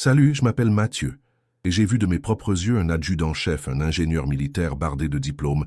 Salut, je m'appelle Mathieu, et j'ai vu de mes propres yeux un adjudant-chef, un ingénieur militaire bardé de diplômes,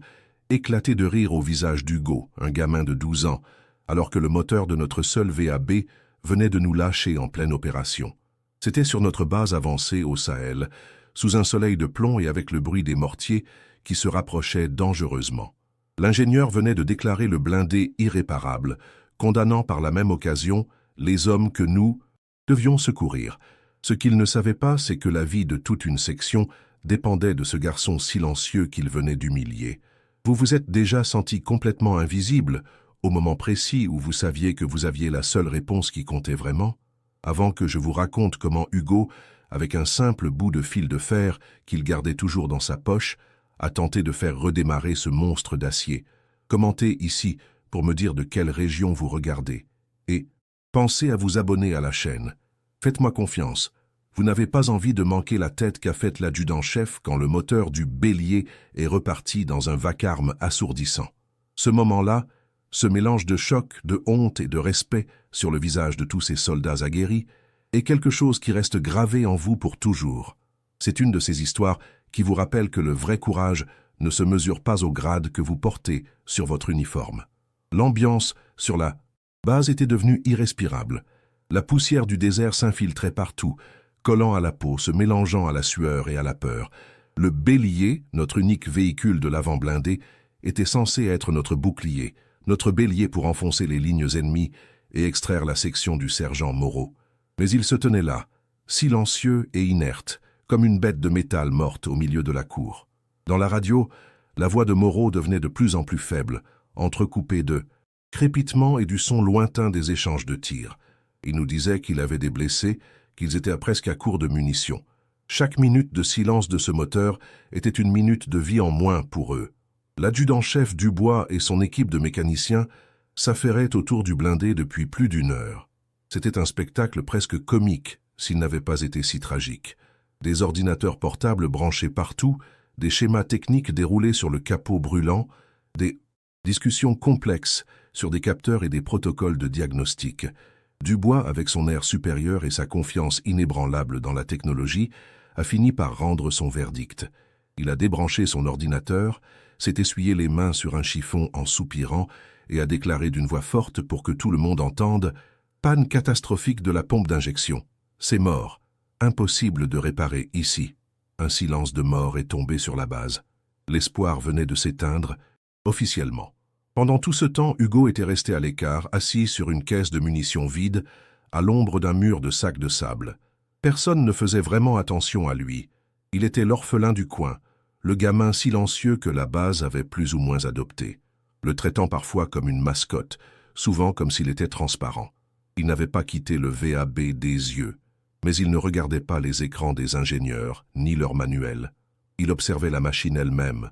éclater de rire au visage d'Hugo, un gamin de 12 ans, alors que le moteur de notre seul VAB venait de nous lâcher en pleine opération. C'était sur notre base avancée au Sahel, sous un soleil de plomb et avec le bruit des mortiers qui se rapprochaient dangereusement. L'ingénieur venait de déclarer le blindé irréparable, condamnant par la même occasion les hommes que nous devions secourir. Ce qu'il ne savait pas, c'est que la vie de toute une section dépendait de ce garçon silencieux qu'il venait d'humilier. Vous vous êtes déjà senti complètement invisible au moment précis où vous saviez que vous aviez la seule réponse qui comptait vraiment? Avant que je vous raconte comment Hugo, avec un simple bout de fil de fer qu'il gardait toujours dans sa poche, a tenté de faire redémarrer ce monstre d'acier. Commentez ici pour me dire de quelle région vous regardez. Et pensez à vous abonner à la chaîne. Faites-moi confiance. Vous n'avez pas envie de manquer la tête qu'a faite l'adjudant-chef quand le moteur du bélier est reparti dans un vacarme assourdissant. Ce moment-là, ce mélange de choc, de honte et de respect sur le visage de tous ces soldats aguerris, est quelque chose qui reste gravé en vous pour toujours. C'est une de ces histoires qui vous rappelle que le vrai courage ne se mesure pas au grade que vous portez sur votre uniforme. L'ambiance sur la base était devenue irrespirable. La poussière du désert s'infiltrait partout, collant à la peau, se mélangeant à la sueur et à la peur. Le bélier, notre unique véhicule de l'avant blindé, était censé être notre bouclier, notre bélier pour enfoncer les lignes ennemies et extraire la section du sergent Moreau. Mais il se tenait là, silencieux et inerte, comme une bête de métal morte au milieu de la cour. Dans la radio, la voix de Moreau devenait de plus en plus faible, entrecoupée de crépitements et du son lointain des échanges de tirs. Il nous disait qu'il avait des blessés, qu'ils étaient presque à court de munitions. Chaque minute de silence de ce moteur était une minute de vie en moins pour eux. L'adjudant-chef Dubois et son équipe de mécaniciens s'affairaient autour du blindé depuis plus d'une heure. C'était un spectacle presque comique s'il n'avait pas été si tragique. Des ordinateurs portables branchés partout, des schémas techniques déroulés sur le capot brûlant, des discussions complexes sur des capteurs et des protocoles de diagnostic. Dubois, avec son air supérieur et sa confiance inébranlable dans la technologie, a fini par rendre son verdict. Il a débranché son ordinateur, s'est essuyé les mains sur un chiffon en soupirant et a déclaré d'une voix forte pour que tout le monde entende « Panne catastrophique de la pompe d'injection. C'est mort. Impossible de réparer ici. » Un silence de mort est tombé sur la base. L'espoir venait de s'éteindre, officiellement. Pendant tout ce temps, Hugo était resté à l'écart, assis sur une caisse de munitions vide, à l'ombre d'un mur de sacs de sable. Personne ne faisait vraiment attention à lui. Il était l'orphelin du coin, le gamin silencieux que la base avait plus ou moins adopté, le traitant parfois comme une mascotte, souvent comme s'il était transparent. Il n'avait pas quitté le VAB des yeux, mais il ne regardait pas les écrans des ingénieurs, ni leurs manuels. Il observait la machine elle-même,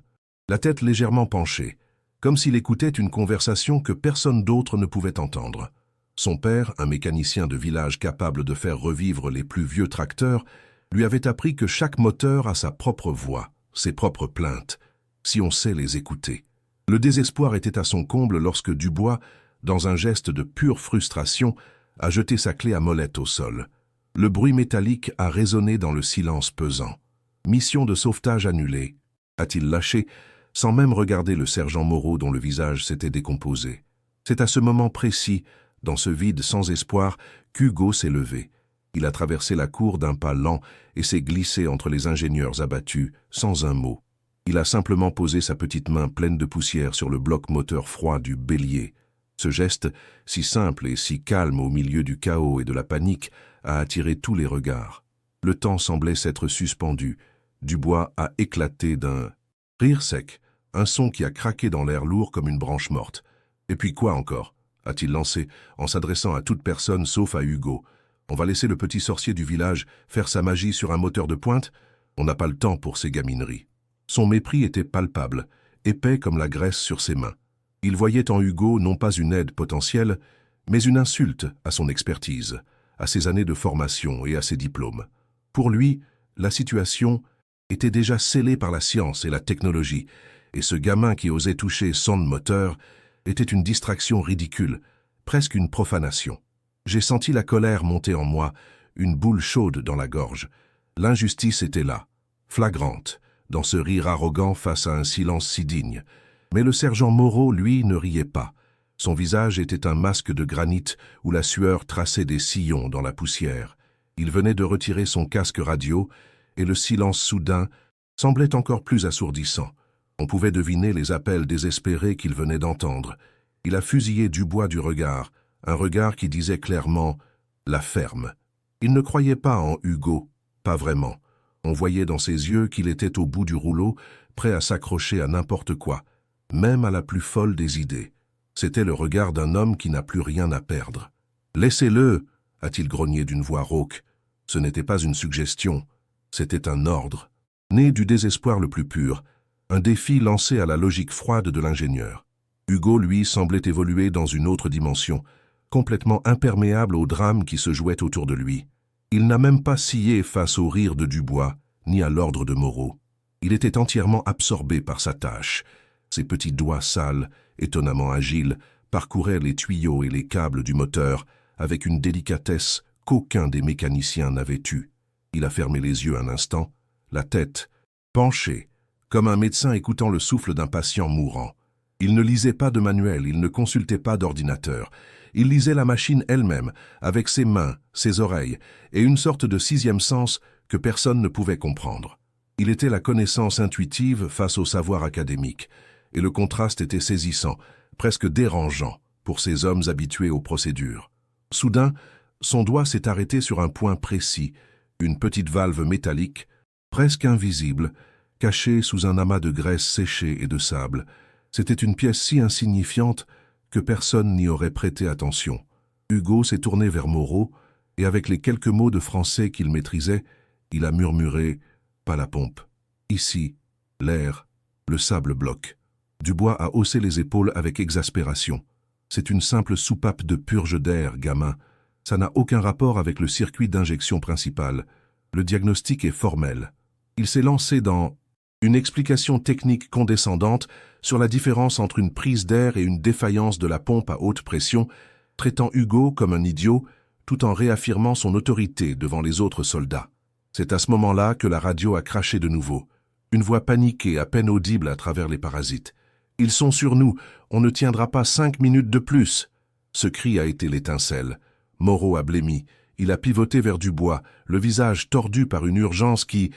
la tête légèrement penchée, comme s'il écoutait une conversation que personne d'autre ne pouvait entendre. Son père, un mécanicien de village capable de faire revivre les plus vieux tracteurs, lui avait appris que chaque moteur a sa propre voix, ses propres plaintes, si on sait les écouter. Le désespoir était à son comble lorsque Dubois, dans un geste de pure frustration, a jeté sa clé à molette au sol. Le bruit métallique a résonné dans le silence pesant. Mission de sauvetage annulée, a-t-il lâché, sans même regarder le sergent Moreau dont le visage s'était décomposé. C'est à ce moment précis, dans ce vide sans espoir, qu'Hugo s'est levé. Il a traversé la cour d'un pas lent et s'est glissé entre les ingénieurs abattus, sans un mot. Il a simplement posé sa petite main pleine de poussière sur le bloc moteur froid du bélier. Ce geste, si simple et si calme au milieu du chaos et de la panique, a attiré tous les regards. Le temps semblait s'être suspendu. Dubois a éclaté d'un rire sec, un son qui a craqué dans l'air lourd comme une branche morte. « Et puis quoi encore ?» a-t-il lancé, en s'adressant à toute personne sauf à Hugo. « On va laisser le petit sorcier du village faire sa magie sur un moteur de pointe? On n'a pas le temps pour ces gamineries. » Son mépris était palpable, épais comme la graisse sur ses mains. Il voyait en Hugo non pas une aide potentielle, mais une insulte à son expertise, à ses années de formation et à ses diplômes. Pour lui, la situation était déjà scellée par la science et la technologie, et ce gamin qui osait toucher son moteur était une distraction ridicule, presque une profanation. J'ai senti la colère monter en moi, une boule chaude dans la gorge. L'injustice était là, flagrante, dans ce rire arrogant face à un silence si digne. Mais le sergent Moreau, lui, ne riait pas. Son visage était un masque de granit où la sueur traçait des sillons dans la poussière. Il venait de retirer son casque radio et le silence soudain semblait encore plus assourdissant. On pouvait deviner les appels désespérés qu'il venait d'entendre. Il a fusillé Dubois du regard, un regard qui disait clairement « la ferme ». Il ne croyait pas en Hugo, pas vraiment. On voyait dans ses yeux qu'il était au bout du rouleau, prêt à s'accrocher à n'importe quoi, même à la plus folle des idées. C'était le regard d'un homme qui n'a plus rien à perdre. « Laissez-le » a-t-il grogné d'une voix rauque. Ce n'était pas une suggestion, c'était un ordre. Né du désespoir le plus pur, un défi lancé à la logique froide de l'ingénieur. Hugo, lui, semblait évoluer dans une autre dimension, complètement imperméable au drame qui se jouait autour de lui. Il n'a même pas scié face au rire de Dubois, ni à l'ordre de Moreau. Il était entièrement absorbé par sa tâche. Ses petits doigts sales, étonnamment agiles, parcouraient les tuyaux et les câbles du moteur avec une délicatesse qu'aucun des mécaniciens n'avait eue. Il a fermé les yeux un instant, la tête penchée, comme un médecin écoutant le souffle d'un patient mourant. Il ne lisait pas de manuel, il ne consultait pas d'ordinateur. Il lisait la machine elle-même, avec ses mains, ses oreilles, et une sorte de sixième sens que personne ne pouvait comprendre. Il était la connaissance intuitive face au savoir académique, et le contraste était saisissant, presque dérangeant, pour ces hommes habitués aux procédures. Soudain, son doigt s'est arrêté sur un point précis, une petite valve métallique, presque invisible, cachée sous un amas de graisse séchée et de sable. C'était une pièce si insignifiante que personne n'y aurait prêté attention. Hugo s'est tourné vers Moreau, et avec les quelques mots de français qu'il maîtrisait, il a murmuré « pas la pompe ». Ici, l'air, le sable bloque. Dubois a haussé les épaules avec exaspération. C'est une simple soupape de purge d'air, gamin. Ça n'a aucun rapport avec le circuit d'injection principal. Le diagnostic est formel. Il s'est lancé dans une explication technique condescendante sur la différence entre une prise d'air et une défaillance de la pompe à haute pression, traitant Hugo comme un idiot, tout en réaffirmant son autorité devant les autres soldats. C'est à ce moment-là que la radio a craché de nouveau. Une voix paniquée, à peine audible à travers les parasites. « Ils sont sur nous, on ne tiendra pas 5 minutes de plus !» Ce cri a été l'étincelle. Moreau a blêmi. Il a pivoté vers Dubois, le visage tordu par une urgence qui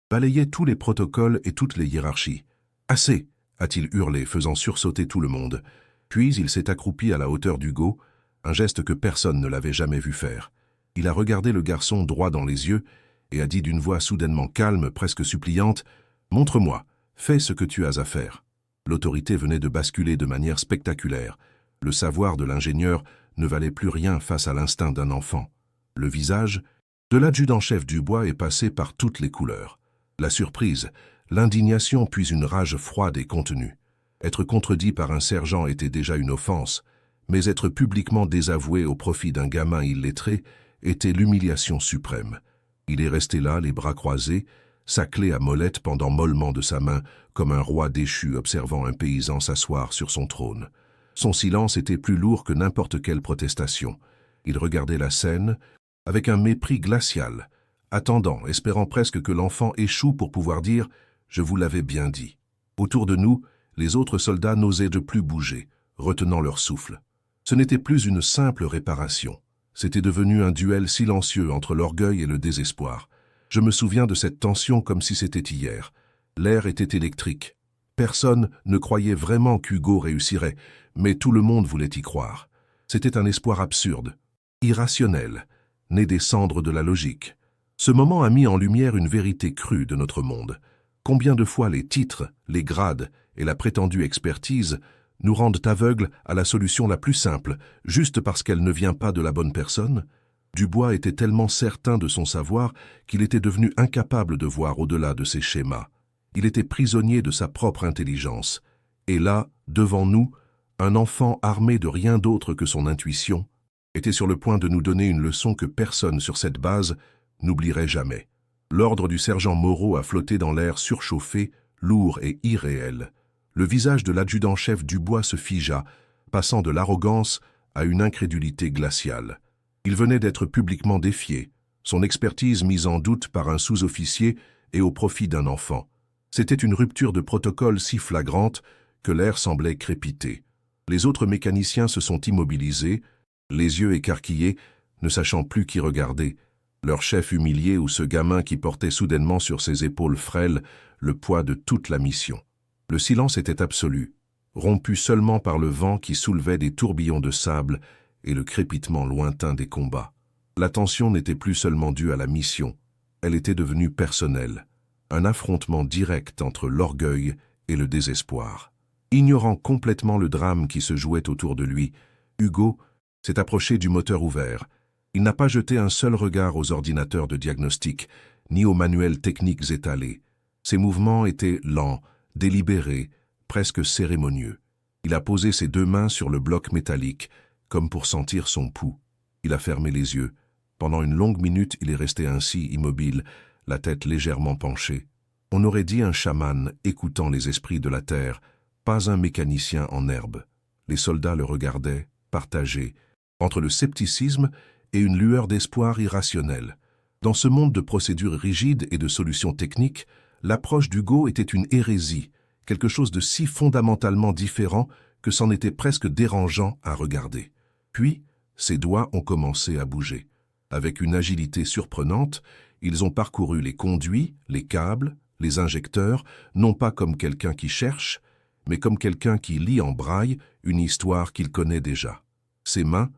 balayait tous les protocoles et toutes les hiérarchies. « Assez !» a-t-il hurlé, faisant sursauter tout le monde. Puis il s'est accroupi à la hauteur d'Hugo, un geste que personne ne l'avait jamais vu faire. Il a regardé le garçon droit dans les yeux et a dit d'une voix soudainement calme, presque suppliante, « Montre-moi, fais ce que tu as à faire. » L'autorité venait de basculer de manière spectaculaire. Le savoir de l'ingénieur ne valait plus rien face à l'instinct d'un enfant. Le visage de l'adjudant-chef Dubois est passé par toutes les couleurs. La surprise, l'indignation puis une rage froide et contenue. Être contredit par un sergent était déjà une offense, mais être publiquement désavoué au profit d'un gamin illettré était l'humiliation suprême. Il est resté là, les bras croisés, sa clé à molette pendant mollement de sa main, comme un roi déchu observant un paysan s'asseoir sur son trône. Son silence était plus lourd que n'importe quelle protestation. Il regardait la scène avec un mépris glacial, attendant, espérant presque que l'enfant échoue pour pouvoir dire « Je vous l'avais bien dit ». Autour de nous, les autres soldats n'osaient de plus bouger, retenant leur souffle. Ce n'était plus une simple réparation. C'était devenu un duel silencieux entre l'orgueil et le désespoir. Je me souviens de cette tension comme si c'était hier. L'air était électrique. Personne ne croyait vraiment qu'Hugo réussirait, mais tout le monde voulait y croire. C'était un espoir absurde, irrationnel, né des cendres de la logique. Ce moment a mis en lumière une vérité crue de notre monde. Combien de fois les titres, les grades et la prétendue expertise nous rendent aveugles à la solution la plus simple, juste parce qu'elle ne vient pas de la bonne personne? Dubois était tellement certain de son savoir qu'il était devenu incapable de voir au-delà de ses schémas. Il était prisonnier de sa propre intelligence. Et là, devant nous, un enfant armé de rien d'autre que son intuition était sur le point de nous donner une leçon que personne sur cette base n'oublierait jamais. L'ordre du sergent Moreau a flotté dans l'air surchauffé, lourd et irréel. Le visage de l'adjudant-chef Dubois se figea, passant de l'arrogance à une incrédulité glaciale. Il venait d'être publiquement défié, son expertise mise en doute par un sous-officier et au profit d'un enfant. C'était une rupture de protocole si flagrante que l'air semblait crépiter. Les autres mécaniciens se sont immobilisés, les yeux écarquillés, ne sachant plus qui regarder, leur chef humilié ou ce gamin qui portait soudainement sur ses épaules frêles le poids de toute la mission. Le silence était absolu, rompu seulement par le vent qui soulevait des tourbillons de sable et le crépitement lointain des combats. La tension n'était plus seulement due à la mission, elle était devenue personnelle, un affrontement direct entre l'orgueil et le désespoir. Ignorant complètement le drame qui se jouait autour de lui, Hugo s'est approché du moteur ouvert. Il n'a pas jeté un seul regard aux ordinateurs de diagnostic, ni aux manuels techniques étalés. Ses mouvements étaient lents, délibérés, presque cérémonieux. Il a posé ses deux mains sur le bloc métallique, comme pour sentir son pouls. Il a fermé les yeux. Pendant une longue minute, il est resté ainsi, immobile, la tête légèrement penchée. On aurait dit un chaman écoutant les esprits de la terre, pas un mécanicien en herbe. Les soldats le regardaient, partagés, entre le scepticisme et une lueur d'espoir irrationnel. Dans ce monde de procédures rigides et de solutions techniques, l'approche d'Hugo était une hérésie, quelque chose de si fondamentalement différent que c'en était presque dérangeant à regarder. Puis, ses doigts ont commencé à bouger. Avec une agilité surprenante, ils ont parcouru les conduits, les câbles, les injecteurs, non pas comme quelqu'un qui cherche, mais comme quelqu'un qui lit en braille une histoire qu'il connaît déjà. Ses mains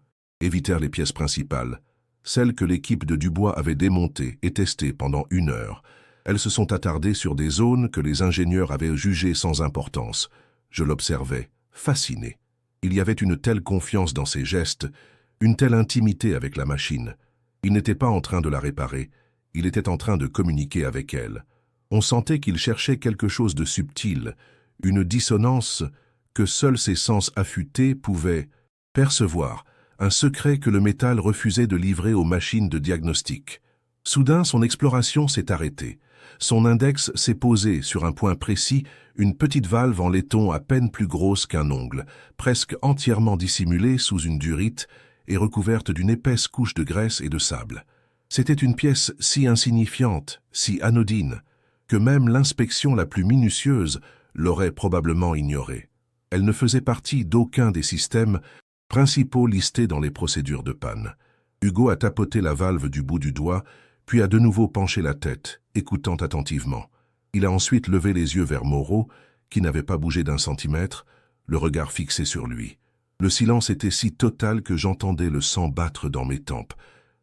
évitèrent les pièces principales, celles que l'équipe de Dubois avait démontées et testées pendant 1 heure. Elles se sont attardées sur des zones que les ingénieurs avaient jugées sans importance. Je l'observais, fasciné. Il y avait une telle confiance dans ses gestes, une telle intimité avec la machine. Il n'était pas en train de la réparer, il était en train de communiquer avec elle. On sentait qu'il cherchait quelque chose de subtil, une dissonance que seuls ses sens affûtés pouvaient percevoir, un secret que le métal refusait de livrer aux machines de diagnostic. Soudain, son exploration s'est arrêtée. Son index s'est posé sur un point précis, une petite valve en laiton à peine plus grosse qu'un ongle, presque entièrement dissimulée sous une durite et recouverte d'une épaisse couche de graisse et de sable. C'était une pièce si insignifiante, si anodine, que même l'inspection la plus minutieuse l'aurait probablement ignorée. Elle ne faisait partie d'aucun des systèmes principaux listés dans les procédures de panne. Hugo a tapoté la valve du bout du doigt, puis a de nouveau penché la tête, écoutant attentivement. Il a ensuite levé les yeux vers Moreau, qui n'avait pas bougé d'1 centimètre, le regard fixé sur lui. Le silence était si total que j'entendais le sang battre dans mes tempes.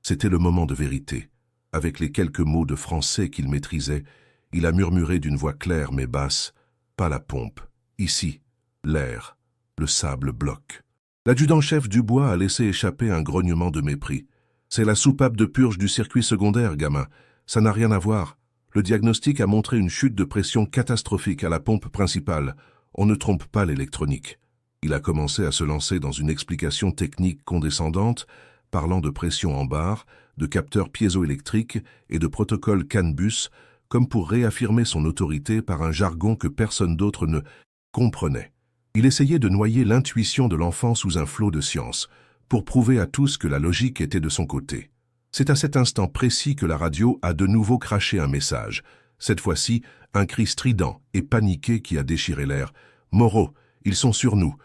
C'était le moment de vérité. Avec les quelques mots de français qu'il maîtrisait, il a murmuré d'une voix claire mais basse, « Pas la pompe. Ici, l'air. Le sable bloque. » L'adjudant-chef Dubois a laissé échapper un grognement de mépris. « C'est la soupape de purge du circuit secondaire, gamin. Ça n'a rien à voir. Le diagnostic a montré une chute de pression catastrophique à la pompe principale. On ne trompe pas l'électronique. » Il a commencé à se lancer dans une explication technique condescendante, parlant de pression en barre, de capteurs piézoélectriques et de protocole CAN-bus, comme pour réaffirmer son autorité par un jargon que personne d'autre ne comprenait. Il essayait de noyer l'intuition de l'enfant sous un flot de science, pour prouver à tous que la logique était de son côté. C'est à cet instant précis que la radio a de nouveau craché un message, cette fois-ci un cri strident et paniqué qui a déchiré l'air. « Moreau, ils sont sur nous.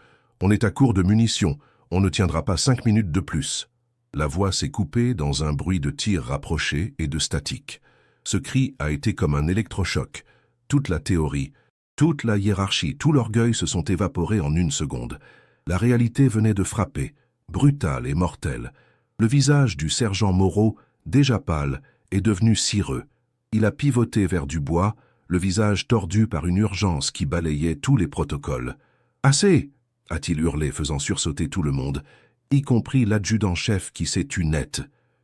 On est à court de munitions. On ne tiendra pas 5 minutes de plus. » La voix s'est coupée dans un bruit de tirs rapprochés et de statique. Ce cri a été comme un électrochoc. Toute la théorie, toute la hiérarchie, tout l'orgueil se sont évaporés en 1 seconde. La réalité venait de frapper, brutale et mortelle. Le visage du sergent Moreau, déjà pâle, est devenu cireux. Il a pivoté vers Dubois, le visage tordu par une urgence qui balayait tous les protocoles. « Assez !» a-t-il hurlé, faisant sursauter tout le monde, y compris l'adjudant-chef qui s'est tu net.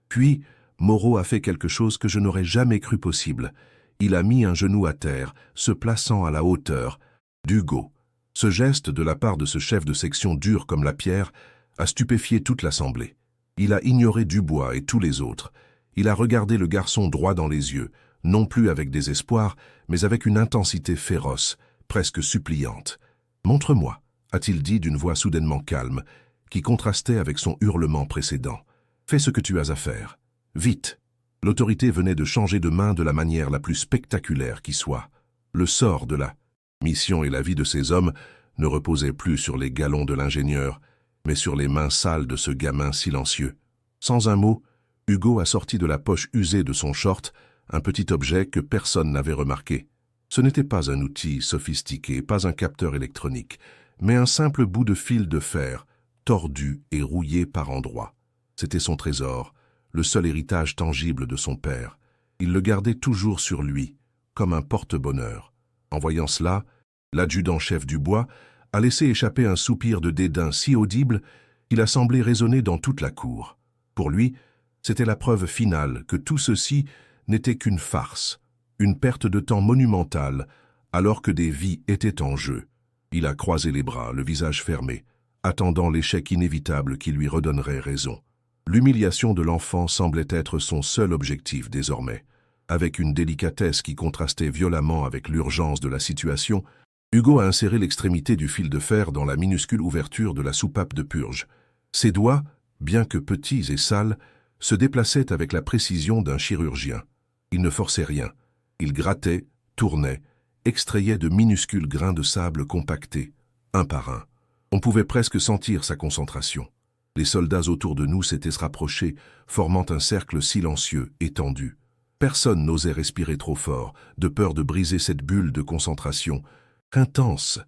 Puis, Moreau a fait quelque chose que je n'aurais jamais cru possible. Il a mis un genou à terre, se plaçant à la hauteur d'Hugo. Ce geste de la part de ce chef de section dur comme la pierre a stupéfié toute l'assemblée. Il a ignoré Dubois et tous les autres. Il a regardé le garçon droit dans les yeux, non plus avec désespoir, mais avec une intensité féroce, presque suppliante. « Montre-moi », a-t-il dit d'une voix soudainement calme, qui contrastait avec son hurlement précédent. « Fais ce que tu as à faire. Vite !» L'autorité venait de changer de main de la manière la plus spectaculaire qui soit. Le sort de la mission et la vie de ces hommes ne reposaient plus sur les galons de l'ingénieur, mais sur les mains sales de ce gamin silencieux. Sans un mot, Hugo a sorti de la poche usée de son short un petit objet que personne n'avait remarqué. Ce n'était pas un outil sophistiqué, pas un capteur électronique, mais un simple bout de fil de fer, tordu et rouillé par endroits. C'était son trésor, le seul héritage tangible de son père. Il le gardait toujours sur lui, comme un porte-bonheur. En voyant cela, l'adjudant-chef du bois a laissé échapper un soupir de dédain si audible qu'il a semblé résonner dans toute la cour. Pour lui, c'était la preuve finale que tout ceci n'était qu'une farce, une perte de temps monumentale, alors que des vies étaient en jeu. Il a croisé les bras, le visage fermé, attendant l'échec inévitable qui lui redonnerait raison. L'humiliation de l'enfant semblait être son seul objectif désormais. Avec une délicatesse qui contrastait violemment avec l'urgence de la situation, Hugo a inséré l'extrémité du fil de fer dans la minuscule ouverture de la soupape de purge. Ses doigts, bien que petits et sales, se déplaçaient avec la précision d'un chirurgien. Il ne forçait rien. Il grattait, tournait, extrayait de minuscules grains de sable compactés, un par un. On pouvait presque sentir sa concentration. Les soldats autour de nous s'étaient rapprochés, formant un cercle silencieux, étendu. Personne n'osait respirer trop fort, de peur de briser cette bulle de concentration. Intense.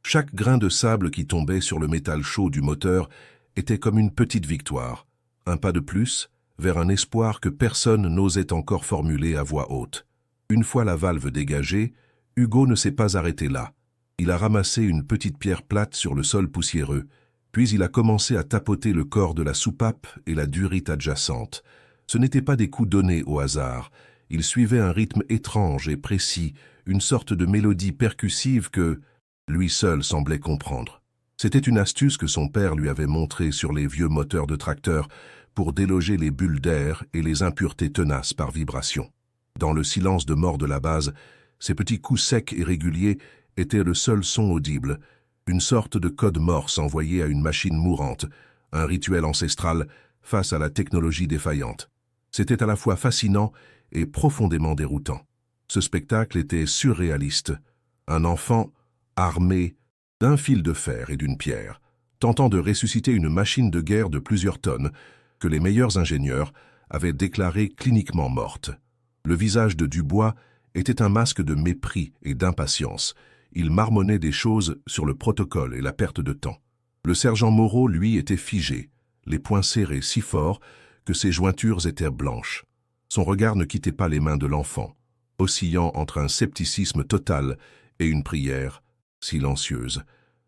Chaque grain de sable qui tombait sur le métal chaud du moteur était comme une petite victoire. Un pas de plus, vers un espoir que personne n'osait encore formuler à voix haute. Une fois la valve dégagée, Hugo ne s'est pas arrêté là. Il a ramassé une petite pierre plate sur le sol poussiéreux, puis il a commencé à tapoter le corps de la soupape et la durite adjacente. Ce n'étaient pas des coups donnés au hasard. Il suivait un rythme étrange et précis, une sorte de mélodie percussive que lui seul semblait comprendre. C'était une astuce que son père lui avait montrée sur les vieux moteurs de tracteur pour déloger les bulles d'air et les impuretés tenaces par vibration. Dans le silence de mort de la base, ces petits coups secs et réguliers étaient le seul son audible, une sorte de code morse envoyé à une machine mourante, un rituel ancestral face à la technologie défaillante. C'était à la fois fascinant et profondément déroutant. Ce spectacle était surréaliste. Un enfant armé d'un fil de fer et d'une pierre, tentant de ressusciter une machine de guerre de plusieurs tonnes que les meilleurs ingénieurs avaient déclarée cliniquement morte. Le visage de Dubois était un masque de mépris et d'impatience. Il marmonnait des choses sur le protocole et la perte de temps. Le sergent Moreau, lui, était figé, les poings serrés si fort que ses jointures étaient blanches. Son regard ne quittait pas les mains de l'enfant, oscillant entre un scepticisme total et une prière silencieuse.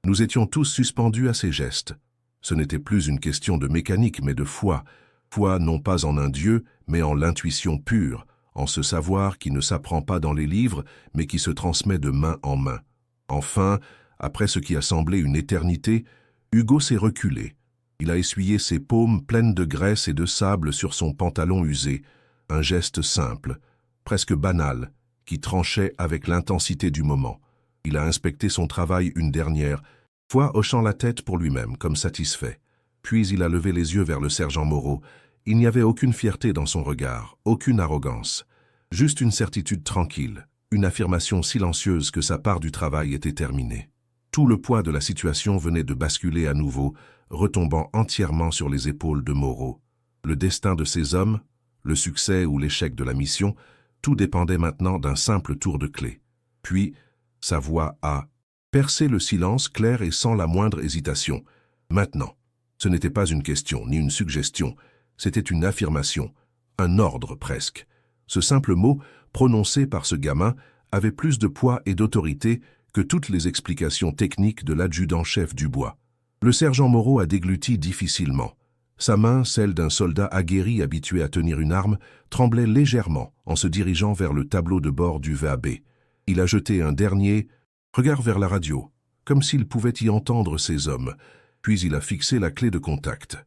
Nous étions tous suspendus à ses gestes. Ce n'était plus une question de mécanique, mais de foi. Foi non pas en un Dieu, mais en l'intuition pure, en ce savoir qui ne s'apprend pas dans les livres, mais qui se transmet de main en main. Enfin, après ce qui a semblé une éternité, Hugo s'est reculé. Il a essuyé ses paumes pleines de graisse et de sable sur son pantalon usé, un geste simple, presque banal, qui tranchait avec l'intensité du moment. Il a inspecté son travail une dernière fois, hochant la tête pour lui-même, comme satisfait. Puis il a levé les yeux vers le sergent Moreau. Il n'y avait aucune fierté dans son regard, aucune arrogance. Juste une certitude tranquille, une affirmation silencieuse que sa part du travail était terminée. Tout le poids de la situation venait de basculer à nouveau, retombant entièrement sur les épaules de Moreau. Le destin de ces hommes, le succès ou l'échec de la mission, tout dépendait maintenant d'un simple tour de clé. Puis, sa voix a percé le silence clair et sans la moindre hésitation. Maintenant, ce n'était pas une question ni une suggestion, c'était une affirmation, un ordre presque. Ce simple mot, prononcé par ce gamin, avait plus de poids et d'autorité que toutes les explications techniques de l'adjudant-chef Dubois. Le sergent Moreau a dégluti difficilement. Sa main, celle d'un soldat aguerri habitué à tenir une arme, tremblait légèrement en se dirigeant vers le tableau de bord du VAB. Il a jeté un dernier regard vers la radio, comme s'il pouvait y entendre ces hommes, puis il a fixé la clé de contact.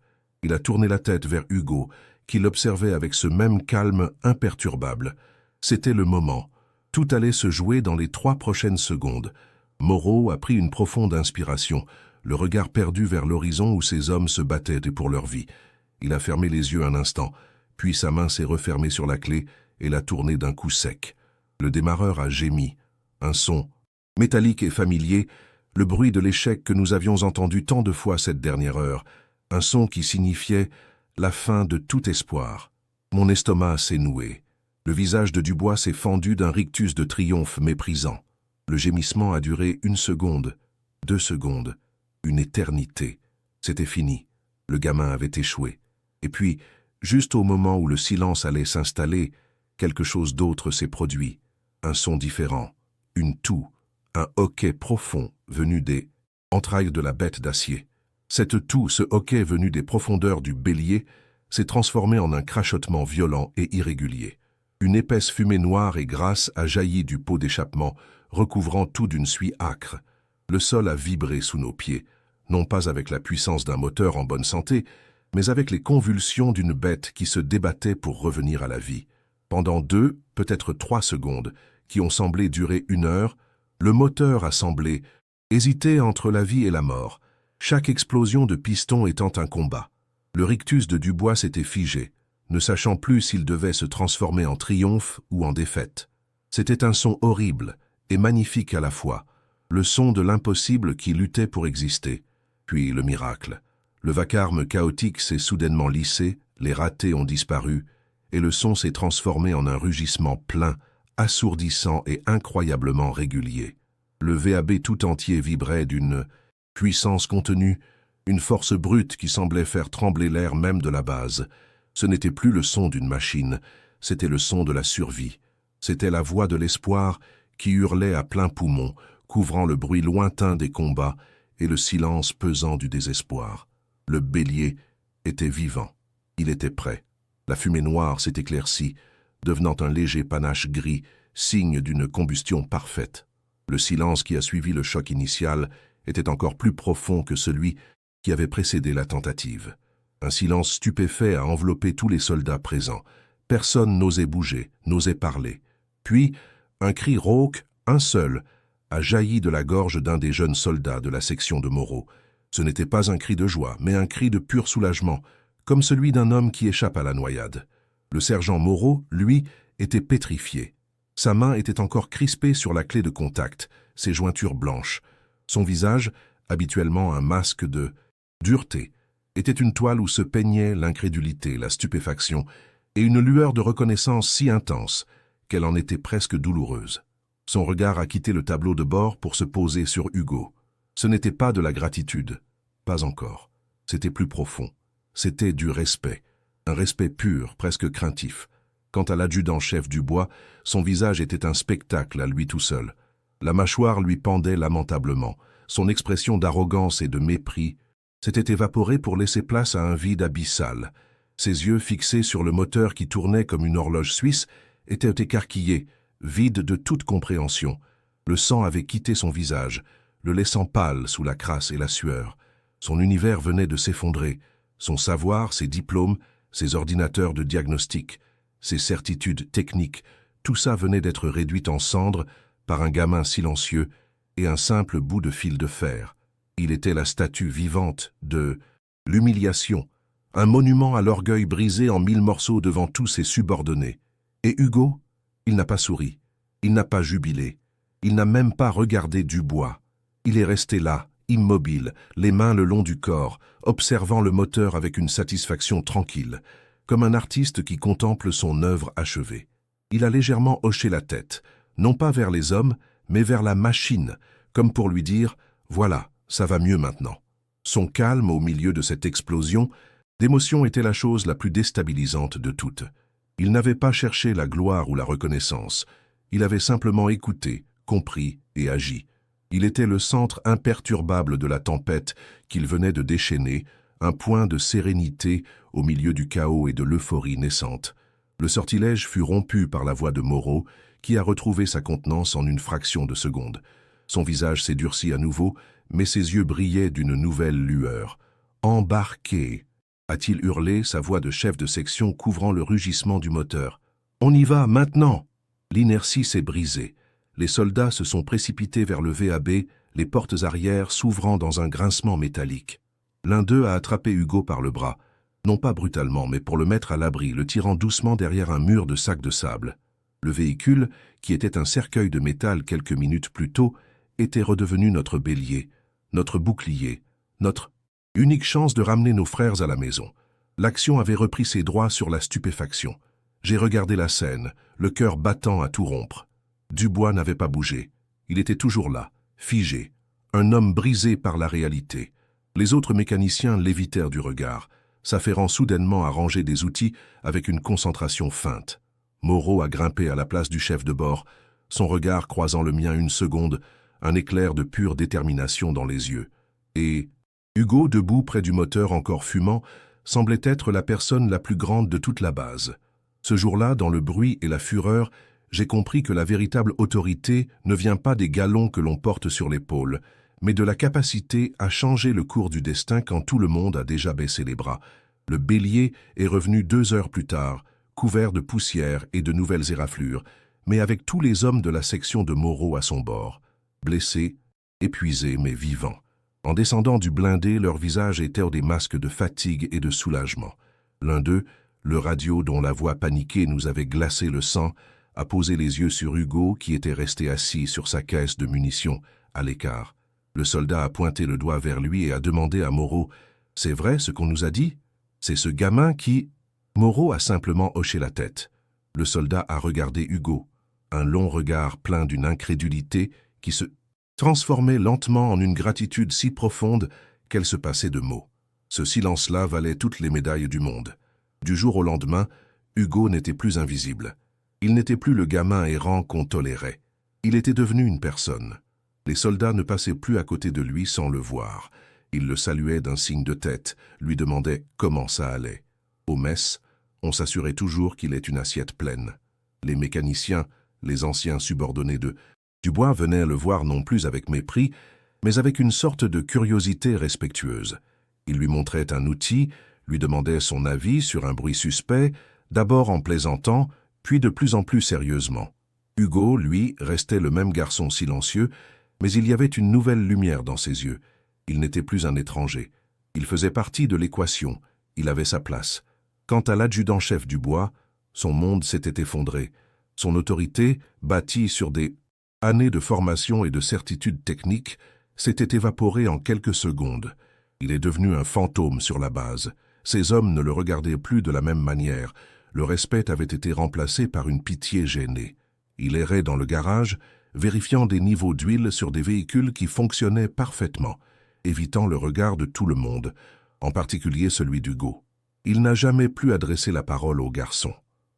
Il a tourné la tête vers Hugo, qui l'observait avec ce même calme imperturbable. C'était le moment. Tout allait se jouer dans les 3 prochaines secondes. Moreau a pris une profonde inspiration, le regard perdu vers l'horizon où ces hommes se battaient pour leur vie. Il a fermé les yeux un instant, Puis sa main s'est refermée sur la clé et l'a tournée d'un coup sec. Le démarreur a gémi. Un son, métallique et familier, le bruit de l'échec que nous avions entendu tant de fois cette dernière heure, un son qui signifiait la fin de tout espoir. Mon estomac s'est noué. Le visage de Dubois s'est fendu d'un rictus de triomphe méprisant. Le gémissement a duré 1 seconde, 2 secondes, une éternité. C'était fini. Le gamin avait échoué. Et puis, juste au moment où le silence allait s'installer, quelque chose d'autre s'est produit. Un son différent, une toux, un hoquet profond venu des entrailles de la bête d'acier. Cette toux, ce hoquet venu des profondeurs du bélier, s'est transformé en un crachotement violent et irrégulier. Une épaisse fumée noire et grasse a jailli du pot d'échappement, recouvrant tout d'une suie âcre. Le sol a vibré sous nos pieds, non pas avec la puissance d'un moteur en bonne santé, mais avec les convulsions d'une bête qui se débattait pour revenir à la vie. Pendant 2, peut-être 3 secondes, qui ont semblé durer 1 heure, le moteur a semblé hésiter entre la vie et la mort, chaque explosion de piston étant un combat. Le rictus de Dubois s'était figé, ne sachant plus s'il devait se transformer en triomphe ou en défaite. C'était un son horrible et magnifique à la fois, le son de l'impossible qui luttait pour exister. Puis le miracle. Le vacarme chaotique s'est soudainement lissé, les ratés ont disparu, et le son s'est transformé en un rugissement plein, assourdissant et incroyablement régulier. Le VAB tout entier vibrait d'une puissance contenue, une force brute qui semblait faire trembler l'air même de la base. Ce n'était plus le son d'une machine, c'était le son de la survie. C'était la voix de l'espoir qui hurlait à plein poumon, couvrant le bruit lointain des combats et le silence pesant du désespoir. Le bélier était vivant. Il était prêt. La fumée noire s'est éclaircie, devenant un léger panache gris, signe d'une combustion parfaite. Le silence qui a suivi le choc initial était encore plus profond que celui qui avait précédé la tentative. Un silence stupéfait a enveloppé tous les soldats présents. Personne n'osait bouger, n'osait parler. Puis, un cri rauque, un seul, a jailli de la gorge d'un des jeunes soldats de la section de Moreau. Ce n'était pas un cri de joie, mais un cri de pur soulagement, comme celui d'un homme qui échappe à la noyade. Le sergent Moreau, lui, était pétrifié. Sa main était encore crispée sur la clé de contact, ses jointures blanches. Son visage, habituellement un masque de dureté, était une toile où se peignaient l'incrédulité, la stupéfaction et une lueur de reconnaissance si intense qu'elle en était presque douloureuse. Son regard a quitté le tableau de bord pour se poser sur Hugo. Ce n'était pas de la gratitude, pas encore. C'était plus profond. C'était du respect, un respect pur, presque craintif. Quant à l'adjudant-chef Dubois, son visage était un spectacle à lui tout seul. La mâchoire lui pendait lamentablement. Son expression d'arrogance et de mépris s'était évaporée pour laisser place à un vide abyssal. Ses yeux, fixés sur le moteur qui tournait comme une horloge suisse, étaient écarquillés, vides de toute compréhension. Le sang avait quitté son visage, le laissant pâle sous la crasse et la sueur. Son univers venait de s'effondrer. Son savoir, ses diplômes, ses ordinateurs de diagnostic, ses certitudes techniques, tout ça venait d'être réduit en cendres par un gamin silencieux et un simple bout de fil de fer. Il était la statue vivante de l'humiliation, un monument à l'orgueil brisé en 1000 morceaux devant tous ses subordonnés. Et Hugo, il n'a pas souri, il n'a pas jubilé, il n'a même pas regardé Dubois. Il est resté là, immobile, les mains le long du corps, observant le moteur avec une satisfaction tranquille, comme un artiste qui contemple son œuvre achevée. Il a légèrement hoché la tête, non pas vers les hommes, mais vers la machine, comme pour lui dire « Voilà, ça va mieux maintenant ». Son calme au milieu de cette explosion d'émotion était la chose la plus déstabilisante de toutes. Il n'avait pas cherché la gloire ou la reconnaissance. Il avait simplement écouté, compris et agi. Il était le centre imperturbable de la tempête qu'il venait de déchaîner, un point de sérénité au milieu du chaos et de l'euphorie naissante. Le sortilège fut rompu par la voix de Moreau, qui a retrouvé sa contenance en une fraction de seconde. Son visage s'est durci à nouveau, mais ses yeux brillaient d'une nouvelle lueur. « Embarqué !» a-t-il hurlé, sa voix de chef de section couvrant le rugissement du moteur. « On y va, maintenant !» L'inertie s'est brisée. Les soldats se sont précipités vers le VAB, les portes arrière s'ouvrant dans un grincement métallique. L'un d'eux a attrapé Hugo par le bras. Non pas brutalement, mais pour le mettre à l'abri, le tirant doucement derrière un mur de sacs de sable. Le véhicule, qui était un cercueil de métal quelques minutes plus tôt, était redevenu notre bélier, notre bouclier, notre unique chance de ramener nos frères à la maison. L'action avait repris ses droits sur la stupéfaction. J'ai regardé la scène, le cœur battant à tout rompre. Dubois n'avait pas bougé. Il était toujours là, figé, un homme brisé par la réalité. Les autres mécaniciens l'évitèrent du regard, s'affairant soudainement à ranger des outils avec une concentration feinte. Moreau a grimpé à la place du chef de bord, son regard croisant le mien une seconde, un éclair de pure détermination dans les yeux. Et Hugo, debout près du moteur encore fumant, semblait être la personne la plus grande de toute la base. Ce jour-là, dans le bruit et la fureur, j'ai compris que la véritable autorité ne vient pas des galons que l'on porte sur l'épaule, mais de la capacité à changer le cours du destin quand tout le monde a déjà baissé les bras. Le bélier est revenu 2 heures plus tard, couvert de poussière et de nouvelles éraflures, mais avec tous les hommes de la section de Moreau à son bord, blessés, épuisés mais vivants. En descendant du blindé, leurs visages étaient des masques de fatigue et de soulagement. L'un d'eux, le radio dont la voix paniquée nous avait glacé le sang, a posé les yeux sur Hugo qui était resté assis sur sa caisse de munitions, à l'écart. Le soldat a pointé le doigt vers lui et a demandé à Moreau « C'est vrai ce qu'on nous a dit? C'est ce gamin qui… » Moreau a simplement hoché la tête. Le soldat a regardé Hugo, un long regard plein d'une incrédulité qui se transformait lentement en une gratitude si profonde qu'elle se passait de mots. Ce silence-là valait toutes les médailles du monde. Du jour au lendemain, Hugo n'était plus invisible. Il n'était plus le gamin errant qu'on tolérait. Il était devenu une personne. Les soldats ne passaient plus à côté de lui sans le voir. Ils le saluaient d'un signe de tête, lui demandaient comment ça allait. Aux messes, on s'assurait toujours qu'il ait une assiette pleine. Les mécaniciens, les anciens subordonnés de Dubois venaient le voir non plus avec mépris, mais avec une sorte de curiosité respectueuse. Ils lui montraient un outil, lui demandaient son avis sur un bruit suspect, d'abord en plaisantant, puis de plus en plus sérieusement. Hugo, lui, restait le même garçon silencieux, mais il y avait une nouvelle lumière dans ses yeux. Il n'était plus un étranger. Il faisait partie de l'équation. Il avait sa place. Quant à l'adjudant-chef Dubois, son monde s'était effondré. Son autorité, bâtie sur des années de formation et de certitude technique, s'était évaporée en quelques secondes. Il est devenu un fantôme sur la base. Ses hommes ne le regardaient plus de la même manière. Le respect avait été remplacé par une pitié gênée. Il errait dans le garage, vérifiant des niveaux d'huile sur des véhicules qui fonctionnaient parfaitement, évitant le regard de tout le monde, en particulier celui d'Hugo. Il n'a jamais plus adressé la parole au garçon.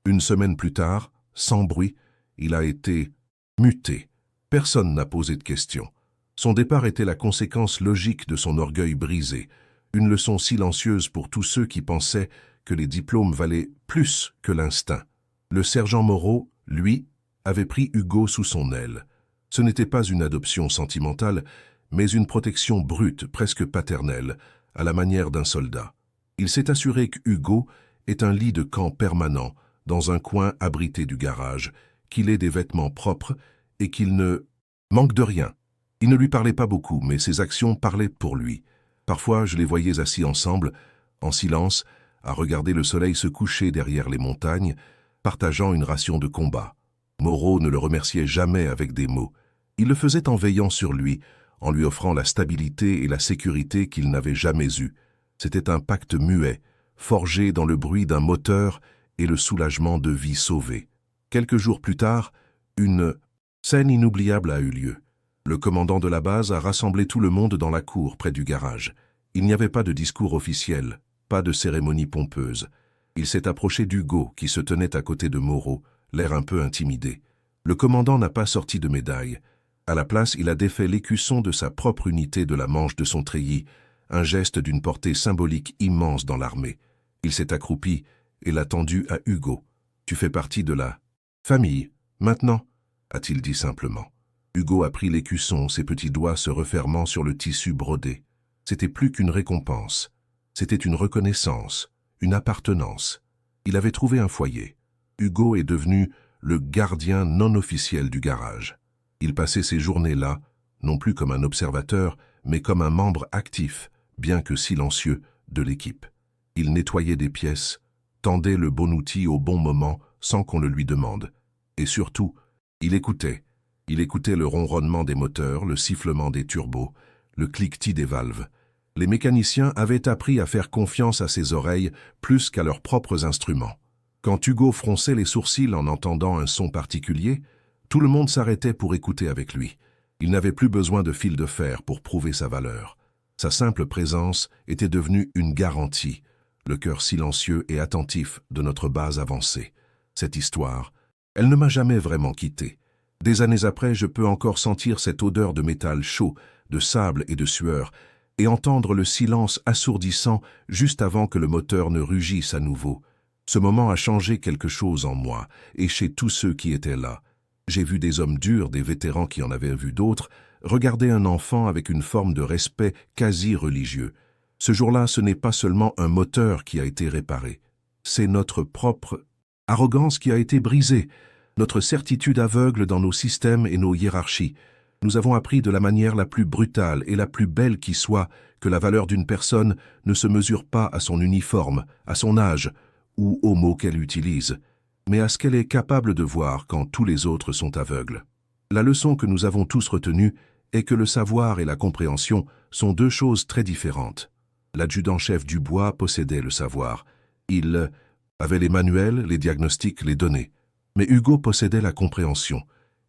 Une semaine plus tard, sans bruit, il a été muté. Personne n'a posé de questions. Son départ était la conséquence logique de son orgueil brisé, une leçon silencieuse pour tous ceux qui pensaient que les diplômes valaient plus que l'instinct. Le sergent Moreau, lui, avait pris Hugo sous son aile. Ce n'était pas une adoption sentimentale, mais une protection brute, presque paternelle, à la manière d'un soldat. Il s'est assuré que Hugo est un lit de camp permanent, dans un coin abrité du garage, qu'il ait des vêtements propres et qu'il ne manque de rien. Il ne lui parlait pas beaucoup, mais ses actions parlaient pour lui. Parfois, je les voyais assis ensemble, en silence, à regarder le soleil se coucher derrière les montagnes, partageant une ration de combat. Moreau ne le remerciait jamais avec des mots. Il le faisait en veillant sur lui, en lui offrant la stabilité et la sécurité qu'il n'avait jamais eues. C'était un pacte muet, forgé dans le bruit d'un moteur et le soulagement de vies sauvées. Quelques jours plus tard, une scène inoubliable a eu lieu. Le commandant de la base a rassemblé tout le monde dans la cour près du garage. Il n'y avait pas de discours officiel, pas de cérémonie pompeuse. Il s'est approché d'Hugo, qui se tenait à côté de Moreau, l'air un peu intimidé. Le commandant n'a pas sorti de médaille. À la place, il a défait l'écusson de sa propre unité de la manche de son treillis, un geste d'une portée symbolique immense dans l'armée. Il s'est accroupi et l'a tendu à Hugo. « Tu fais partie de la famille, maintenant » a-t-il dit simplement. Hugo a pris l'écusson, ses petits doigts se refermant sur le tissu brodé. C'était plus qu'une récompense. C'était une reconnaissance, une appartenance. Il avait trouvé un foyer. Hugo est devenu le gardien non officiel du garage. Il passait ses journées là, non plus comme un observateur, mais comme un membre actif, bien que silencieux, de l'équipe. Il nettoyait des pièces, tendait le bon outil au bon moment sans qu'on le lui demande. Et surtout, il écoutait. Il écoutait le ronronnement des moteurs, le sifflement des turbos, le cliquetis des valves. Les mécaniciens avaient appris à faire confiance à ses oreilles plus qu'à leurs propres instruments. Quand Hugo fronçait les sourcils en entendant un son particulier, tout le monde s'arrêtait pour écouter avec lui. Il n'avait plus besoin de fil de fer pour prouver sa valeur. Sa simple présence était devenue une garantie, le cœur silencieux et attentif de notre base avancée. Cette histoire, elle ne m'a jamais vraiment quitté. Des années après, je peux encore sentir cette odeur de métal chaud, de sable et de sueur, et entendre le silence assourdissant juste avant que le moteur ne rugisse à nouveau. Ce moment a changé quelque chose en moi et chez tous ceux qui étaient là. J'ai vu des hommes durs, des vétérans qui en avaient vu d'autres, regarder un enfant avec une forme de respect quasi religieux. Ce jour-là, ce n'est pas seulement un moteur qui a été réparé. C'est notre propre arrogance qui a été brisée, notre certitude aveugle dans nos systèmes et nos hiérarchies. Nous avons appris de la manière la plus brutale et la plus belle qui soit que la valeur d'une personne ne se mesure pas à son uniforme, à son âge ou aux mots qu'elle utilise, mais à ce qu'elle est capable de voir quand tous les autres sont aveugles. La leçon que nous avons tous retenue est que le savoir et la compréhension sont deux choses très différentes. L'adjudant-chef Dubois possédait le savoir. Il avait les manuels, les diagnostics, les données. Mais Hugo possédait la compréhension.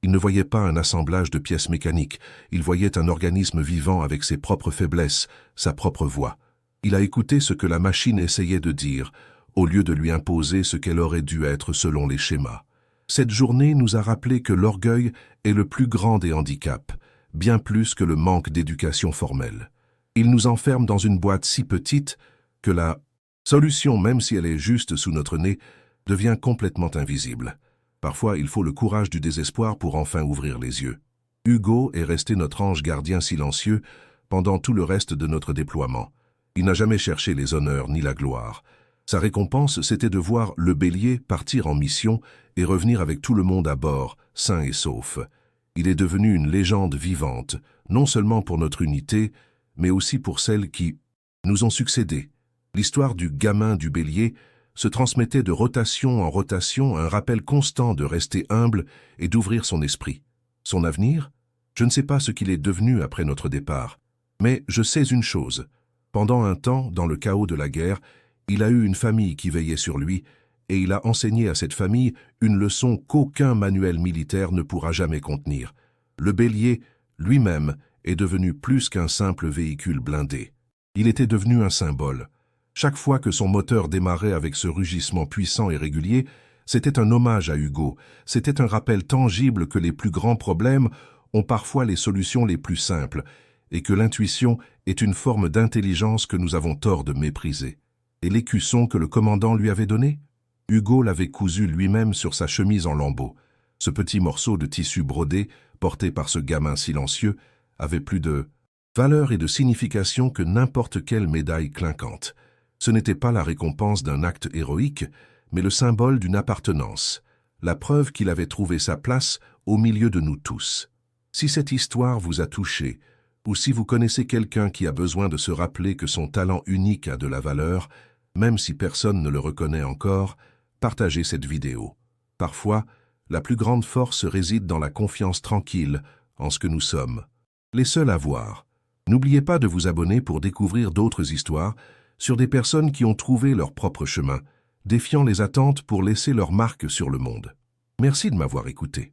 Il ne voyait pas un assemblage de pièces mécaniques, il voyait un organisme vivant avec ses propres faiblesses, sa propre voix. Il a écouté ce que la machine essayait de dire, au lieu de lui imposer ce qu'elle aurait dû être selon les schémas. Cette journée nous a rappelé que l'orgueil est le plus grand des handicaps, bien plus que le manque d'éducation formelle. Il nous enferme dans une boîte si petite que la solution, même si elle est juste sous notre nez, devient complètement invisible. Parfois, il faut le courage du désespoir pour enfin ouvrir les yeux. Hugo est resté notre ange gardien silencieux pendant tout le reste de notre déploiement. Il n'a jamais cherché les honneurs ni la gloire. Sa récompense, c'était de voir le bélier partir en mission et revenir avec tout le monde à bord, sain et sauf. Il est devenu une légende vivante, non seulement pour notre unité, mais aussi pour celles qui nous ont succédé. L'histoire du gamin du bélier se transmettait de rotation en rotation, un rappel constant de rester humble et d'ouvrir son esprit. Son avenir? Je ne sais pas ce qu'il est devenu après notre départ, mais je sais une chose. Pendant un temps, dans le chaos de la guerre, il a eu une famille qui veillait sur lui, et il a enseigné à cette famille une leçon qu'aucun manuel militaire ne pourra jamais contenir. Le bélier, lui-même, est devenu plus qu'un simple véhicule blindé. Il était devenu un symbole. Chaque fois que son moteur démarrait avec ce rugissement puissant et régulier, c'était un hommage à Hugo, c'était un rappel tangible que les plus grands problèmes ont parfois les solutions les plus simples, et que l'intuition est une forme d'intelligence que nous avons tort de mépriser. Et l'écusson que le commandant lui avait donné? Hugo l'avait cousu lui-même sur sa chemise en lambeaux. Ce petit morceau de tissu brodé, porté par ce gamin silencieux, avait plus de valeur et de signification que n'importe quelle médaille clinquante. Ce n'était pas la récompense d'un acte héroïque, mais le symbole d'une appartenance, la preuve qu'il avait trouvé sa place au milieu de nous tous. Si cette histoire vous a touché, ou si vous connaissez quelqu'un qui a besoin de se rappeler que son talent unique a de la valeur, même si personne ne le reconnaît encore, partagez cette vidéo. Parfois, la plus grande force réside dans la confiance tranquille en ce que nous sommes. Les seuls à voir. N'oubliez pas de vous abonner pour découvrir d'autres histoires sur des personnes qui ont trouvé leur propre chemin, défiant les attentes pour laisser leur marque sur le monde. Merci de m'avoir écouté.